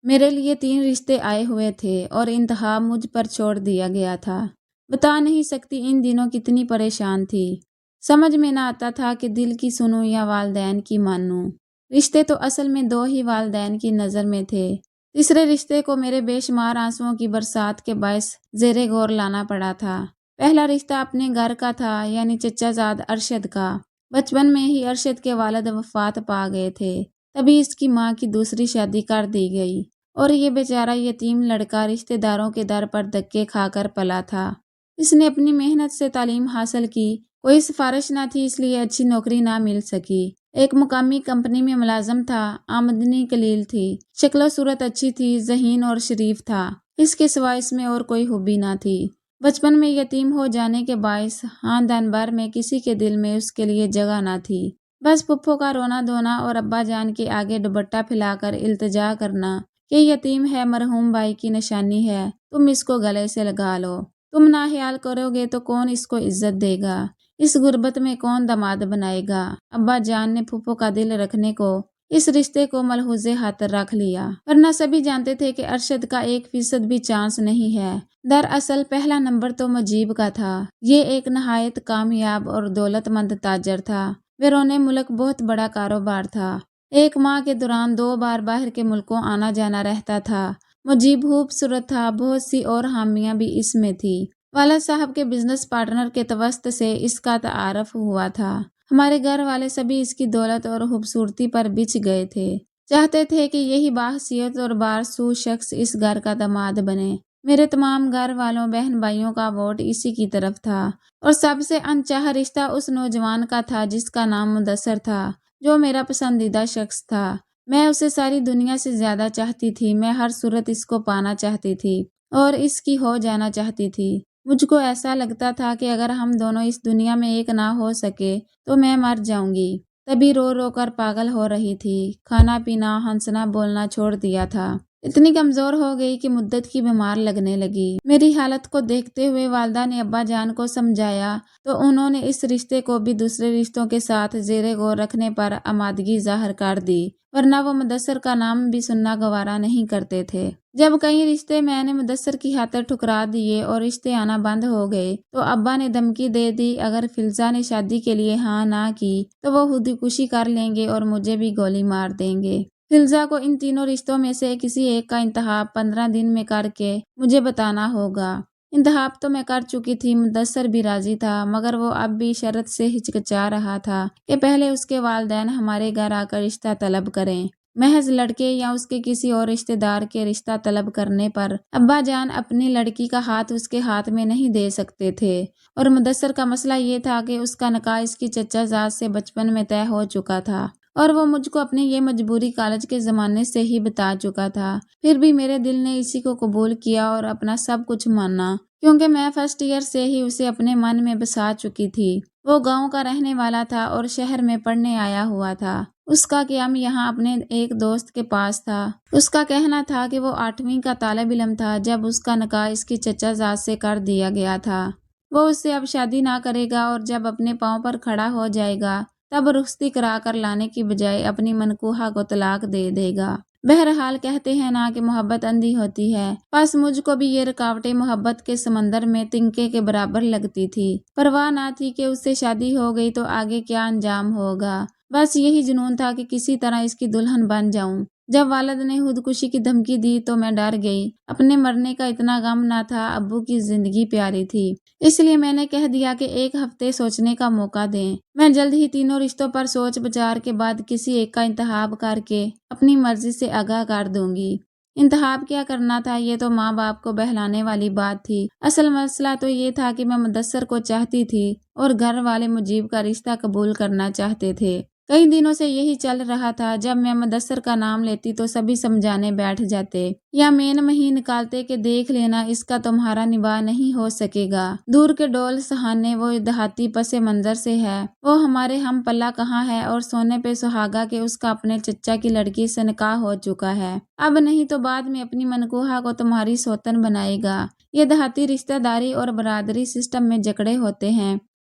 میرے لیے 3 رشتے آئے ہوئے تھے اور انتخاب مجھ پر چھوڑ دیا گیا تھا۔ بتا نہیں سکتی ان دنوں کتنی پریشان تھی۔ سمجھ میں نہ آتا تھا کہ دل کی سنوں یا والدین کی مانوں۔ رشتے تو اصل میں 2 ہی والدین کی نظر میں تھے۔ تیسرے رشتے کو میرے بے شمار آنسوؤں کی برسات کے باعث زیر غور لانا پڑا تھا۔ پہلا رشتہ اپنے گھر کا تھا، یعنی چچا زاد ارشد کا۔ بچپن میں ہی ارشد کے والد وفات پا گئے تھے، تبھی اس کی ماں کی دوسری شادی کر دی گئی اور یہ بیچارہ یتیم لڑکا رشتہ داروں کے در پر دھکے کھا کر پلا تھا۔ اس نے اپنی محنت سے تعلیم حاصل کی، کوئی سفارش نہ تھی اس لیے اچھی نوکری نہ مل سکی۔ ایک مقامی کمپنی میں ملازم تھا، آمدنی قلیل تھی، شکل و صورت اچھی تھی، ذہین اور شریف تھا، اس کے سوا اس میں اور کوئی خوبی نہ تھی۔ بچپن میں یتیم ہو جانے کے باعث خاندان بھر میں کسی کے دل میں اس کے لیے جگہ نہ تھی۔ بس پھپھو کا رونا دھونا اور ابا جان کے آگے دوپٹہ پھیلا کر التجا کرنا کہ یتیم ہے، مرحوم بھائی کی نشانی ہے، تم اس کو گلے سے لگا لو، تم نہ خیال کرو گے تو کون اس کو عزت دے گا، اس غربت میں کون داماد بنائے گا۔ ابا جان نے پھپھو کا دل رکھنے کو اس رشتے کو ملحوظ خاطر رکھ لیا، ورنہ سبھی جانتے تھے کہ ارشد کا 1% بھی چانس نہیں ہے۔ دراصل پہلا نمبر تو مجیب کا تھا۔ یہ ایک نہایت کامیاب اور دولت مند تاجر تھا۔ بیرون ملک بہت بڑا کاروبار تھا۔ ایک ماہ کے دوران 2 بار باہر کے ملکوں آنا جانا رہتا تھا۔ مجیب خوبصورت تھا، بہت سی اور خامیاں بھی اس میں تھی۔ والد صاحب کے بزنس پارٹنر کے توسط سے اس کا تعارف ہوا تھا۔ ہمارے گھر والے سبھی اس کی دولت اور خوبصورتی پر بچھ گئے تھے، چاہتے تھے کہ یہی باحثیت اور بارسو شخص اس گھر کا داماد بنے۔ میرے تمام گھر والوں بہن بھائیوں کا ووٹ اسی کی طرف تھا اور سب سے انچاہا رشتہ اس نوجوان کا تھا جس کا نام مدثر تھا، جو میرا پسندیدہ شخص تھا۔ میں اسے ساری دنیا سے زیادہ چاہتی تھی، میں ہر صورت اس کو پانا چاہتی تھی اور اس کی ہو جانا چاہتی تھی۔ مجھ کو ایسا لگتا تھا کہ اگر ہم دونوں اس دنیا میں ایک نہ ہو سکے تو میں مر جاؤں گی۔ تبھی رو رو کر پاگل ہو رہی تھی، کھانا پینا، ہنسنا بولنا چھوڑ دیا تھا۔ اتنی کمزور ہو گئی کہ مدت کی بیمار لگنے لگی۔ میری حالت کو دیکھتے ہوئے والدہ نے ابا جان کو سمجھایا تو انہوں نے اس رشتے کو بھی دوسرے رشتوں کے ساتھ زیر غور رکھنے پر آمادگی ظاہر کر دی، ورنہ وہ مدثر کا نام بھی سننا گوارا نہیں کرتے تھے۔ جب کئی رشتے میں نے مدثر کی خاطر ٹھکرا دیے اور رشتے آنا بند ہو گئے تو ابا نے دھمکی دے دی اگر فلزا نے شادی کے لیے ہاں نہ کی تو وہ خودکشی کر لیں گے اور مجھے بھی گولی مار دیں گے۔ فلزا کو ان تینوں رشتوں میں سے کسی ایک کا انتخاب 15 دن میں کر کے مجھے بتانا ہوگا۔ انتخاب تو میں کر چکی تھی، مدثر بھی راضی تھا، مگر وہ اب بھی شرط سے ہچکچا رہا تھا کہ پہلے اس کے والدین ہمارے گھر آ کر رشتہ طلب کریں۔ محض لڑکے یا اس کے کسی اور رشتہ دار کے رشتہ طلب کرنے پر ابا جان اپنی لڑکی کا ہاتھ اس کے ہاتھ میں نہیں دے سکتے تھے، اور مدثر کا مسئلہ یہ تھا کہ اس کا نکاح اس کی چچا زاد سے بچپن میں طے ہو چکا تھا اور وہ مجھ کو اپنی یہ مجبوری کالج کے زمانے سے ہی بتا چکا تھا۔ پھر بھی میرے دل نے اسی کو قبول کیا اور اپنا سب کچھ مانا، کیونکہ میں فرسٹ ایئر سے ہی اسے اپنے من میں بسا چکی تھی۔ وہ گاؤں کا رہنے والا تھا اور شہر میں پڑھنے آیا ہوا تھا۔ اس کا قیام یہاں اپنے ایک دوست کے پاس تھا۔ اس کا کہنا تھا کہ وہ 8ویں کا طالب علم تھا جب اس کا نکاح اس کی چچا زاد سے کر دیا گیا تھا۔ وہ اس سے اب شادی نہ کرے گا اور جب اپنے پاؤں پر کھڑا ہو جائے گا تب رخصتی کرا کر لانے کی بجائے اپنی منکوحہ کو طلاق دے دے گا۔ بہرحال کہتے ہیں نا کہ محبت اندھی ہوتی ہے، بس مجھ کو بھی یہ رکاوٹیں محبت کے سمندر میں تنکے کے برابر لگتی تھی۔ پرواہ نہ تھی کہ اس سے شادی ہو گئی تو آگے کیا انجام ہوگا، بس یہی جنون تھا کہ کسی طرح اس کی دلہن بن جاؤں۔ جب والد نے خودکشی کی دھمکی دی تو میں ڈر گئی۔ اپنے مرنے کا اتنا غم نہ تھا، ابو کی زندگی پیاری تھی، اس لیے میں نے کہہ دیا کہ 1 ہفتے سوچنے کا موقع دیں، میں جلد ہی تینوں رشتوں پر سوچ بچار کے بعد کسی ایک کا انتخاب کر کے اپنی مرضی سے آگاہ کر دوں گی۔ انتخاب کیا کرنا تھا یہ تو ماں باپ کو بہلانے والی بات تھی، اصل مسئلہ تو یہ تھا کہ میں مدثر کو چاہتی تھی اور گھر والے مجیب کا رشتہ قبول کرنا چاہتے تھے۔ کئی دنوں سے یہی چل رہا تھا، جب میں مدثر کا نام لیتی تو سبھی سمجھانے بیٹھ جاتے یا مین مہی نکالتے کہ دیکھ لینا اس کا تمہارا نباہ نہیں ہو سکے گا، دور کے ڈول سہانے وہ دیہاتی پس منظر سے ہے، وہ ہمارے ہم پلہ کہاں ہے اور سونے پہ سہاگا کہ اس کا اپنے چچا کی لڑکی سے نکاح ہو چکا ہے، اب نہیں تو بعد میں اپنی منکوحہ کو تمہاری سوتن بنائے گا۔ یہ دیہاتی رشتہ داری اور برادری سسٹم میں جکڑے ہوتے ہیں،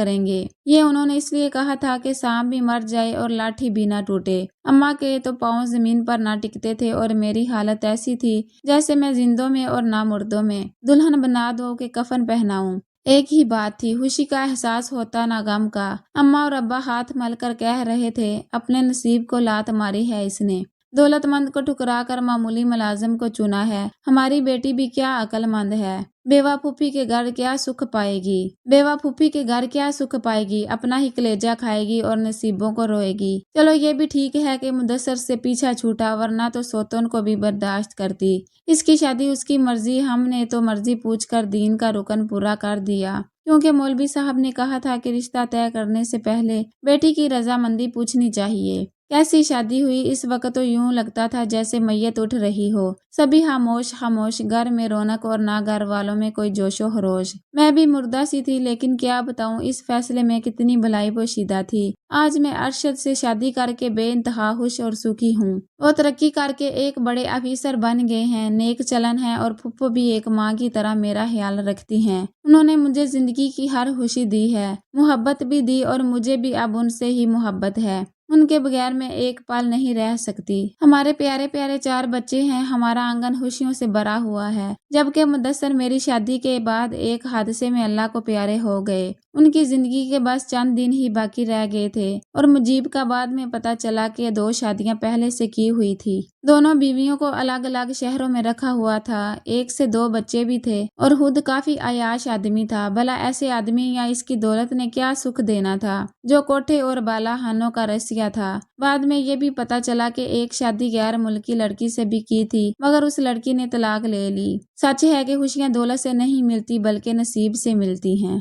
کریں گے۔ یہ انہوں نے اس لیے کہا تھا کہ سانپ بھی مر جائے اور لاٹھی بھی نہ ٹوٹے۔ اماں کے تو پاؤں زمین پر نہ ٹکتے تھے اور میری حالت ایسی تھی جیسے میں زندوں میں اور نہ مردوں میں دلہن بنا دو کہ کفن پہناؤں۔ ایک ہی بات تھی، خوشی کا احساس ہوتا نہ غم کا۔ اماں اور ابا ہاتھ مل کر کہہ رہے تھے، اپنے نصیب کو لات ماری ہے اس نے، دولت مند کو ٹھکرا کر معمولی ملازم کو چنا ہے۔ ہماری بیٹی بھی کیا عقل مند ہے، بیوہ پھوپھی کے گھر کیا سکھ پائے گی، بیوہ پھوپھی کے گھر کیا سکھ پائے گی، اپنا ہی کلیجہ کھائے گی اور نصیبوں کو روئے گی۔ چلو یہ بھی ٹھیک ہے کہ مدثر سے پیچھا چھوٹا، ورنہ تو سوتن کو بھی برداشت کرتی۔ اس کی شادی اس کی مرضی، ہم نے تو مرضی پوچھ کر دین کا رکن پورا کر دیا، کیونکہ مولوی صاحب نے کہا تھا کہ رشتہ طے کرنے سے پہلے بیٹی کی رضامندی پوچھنی چاہیے۔ کیسی شادی ہوئی، اس وقت تو یوں لگتا تھا جیسے میت اٹھ رہی ہو، سبھی خاموش خاموش، گھر میں رونق اور نہ گھر والوں میں کوئی جوش و خروش۔ میں بھی مردہ سی تھی، لیکن کیا بتاؤں اس فیصلے میں کتنی بھلائی پوشیدہ تھی۔ آج میں ارشد سے شادی کر کے بے انتہا خوش اور سکھی ہوں۔ وہ ترقی کر کے ایک بڑے آفیسر بن گئے ہیں، نیک چلن ہے، اور پھپھو بھی ایک ماں کی طرح میرا خیال رکھتی ہیں۔ انہوں نے مجھے زندگی کی ہر خوشی دی ہے، محبت بھی دی، اور مجھے بھی اب ان سے ہی محبت ہے۔ ان کے بغیر میں ایک پل نہیں رہ سکتی۔ ہمارے پیارے پیارے 4 بچے ہیں، ہمارا آنگن خوشیوں سے بھرا ہوا ہے، جبکہ مدثر میری شادی کے بعد ایک حادثے میں اللہ کو پیارے ہو گئے۔ ان کی زندگی کے بس چند دن ہی باقی رہ گئے تھے، اور مجیب کا بعد میں پتہ چلا کہ 2 شادیاں پہلے سے کی ہوئی تھی۔ دونوں بیویوں کو الگ الگ شہروں میں رکھا ہوا تھا، ایک سے 2 بچے بھی تھے، اور خود کافی عیاش آدمی تھا۔ بھلا ایسے آدمی یا اس کی دولت نے کیا سکھ دینا تھا، جو کوٹھے اور بالا خانوں کا رسیا تھا۔ بعد میں یہ بھی پتہ چلا کہ ایک شادی غیر ملکی لڑکی سے بھی کی تھی، مگر اس لڑکی نے طلاق لے لی۔ سچ ہے کہ خوشیاں دولت سے نہیں ملتی بلکہ نصیب سے ملتی ہیں۔